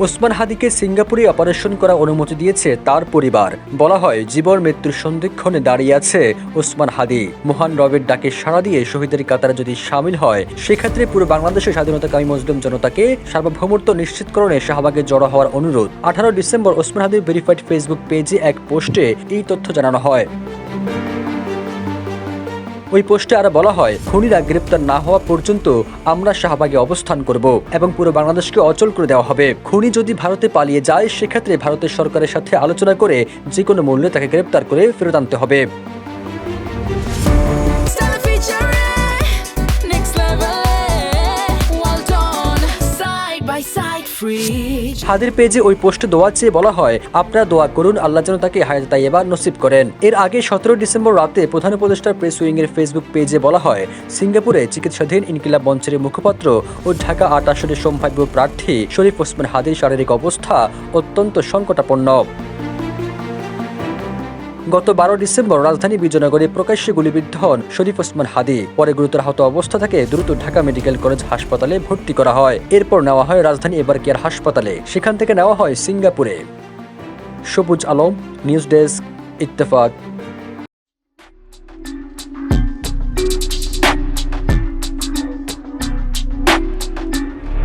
ওসমান হাদিকে সিঙ্গাপুরে অপারেশন করার অনুমতি দিয়েছে তার পরিবার। বলা হয়, জীবন মৃত্যুর সন্ধিক্ষণে দাঁড়িয়ে আছে ওসমান হাদি। মহান রবের ডাকে সাড়া দিয়ে শহীদের কাতারে যদি সামিল হয়, সেক্ষেত্রে পুরো বাংলাদেশের স্বাধীনতাকামী মুসলিম জনতাকে সার্বভৌমত্ব নিশ্চিতকরণে শাহবাগে জড়ো হওয়ার অনুরোধ। 18 ডিসেম্বর ওসমান হাদির ভেরিফাইড ফেসবুক পেজে এক পোস্টে এই তথ্য জানানো হয়। ওই পোস্টে আরো বলা হয়, খুনিরা গ্রেপ্তার না হওয়া পর্যন্ত আমরা শাহবাগে অবস্থান করব এবং পুরো বাংলাদেশকে অচল করে দেওয়া হবে। খুনি যদি ভারতে পালিয়ে যায়, সেক্ষেত্রে ভারতের সরকারের সাথে আলোচনা করে যে কোনো মূল্যে তাকে গ্রেপ্তার করে ফেরত আনতে হবে। হাদির পেজে ওই পোস্টে দোয়া চেয়ে বলা হয়, আপনারা দোয়া করুন আল্লাহ যেন তাকে হায়াত তাইয়্যিবা নসিব করেন। এর আগে 17 ডিসেম্বর রাতে প্রধান উপদেষ্টার প্রেস উইং এর ফেসবুক পেজে বলা হয়, সিঙ্গাপুরে চিকিৎসাধীন ইনকিলাব মঞ্চের মুখপাত্র ও ঢাকা ৮ আসনের সম্ভাব্য প্রার্থী শরীফ ওসমান হাদির শারীরিক অবস্থা অত্যন্ত সংকটাপন্ন। গত 12 ডিসেম্বর রাজধানী বিজয়নগরে প্রকাশ্যে গুলিবিদ্ধ হন শরীফ ওসমান হাদি। পরে গুরুতর আহত অবস্থা থেকে দ্রুত ঢাকা মেডিকেল কলেজ হাসপাতালে ভর্তি করা হয়। এরপর নেওয়া হয় রাজধানী এবারকেয়ার হাসপাতালে, সেখান থেকে নেওয়া হয় সিঙ্গাপুরে। সবুজ আলম, নিউজ ডেস্ক, ইত্তেফাক।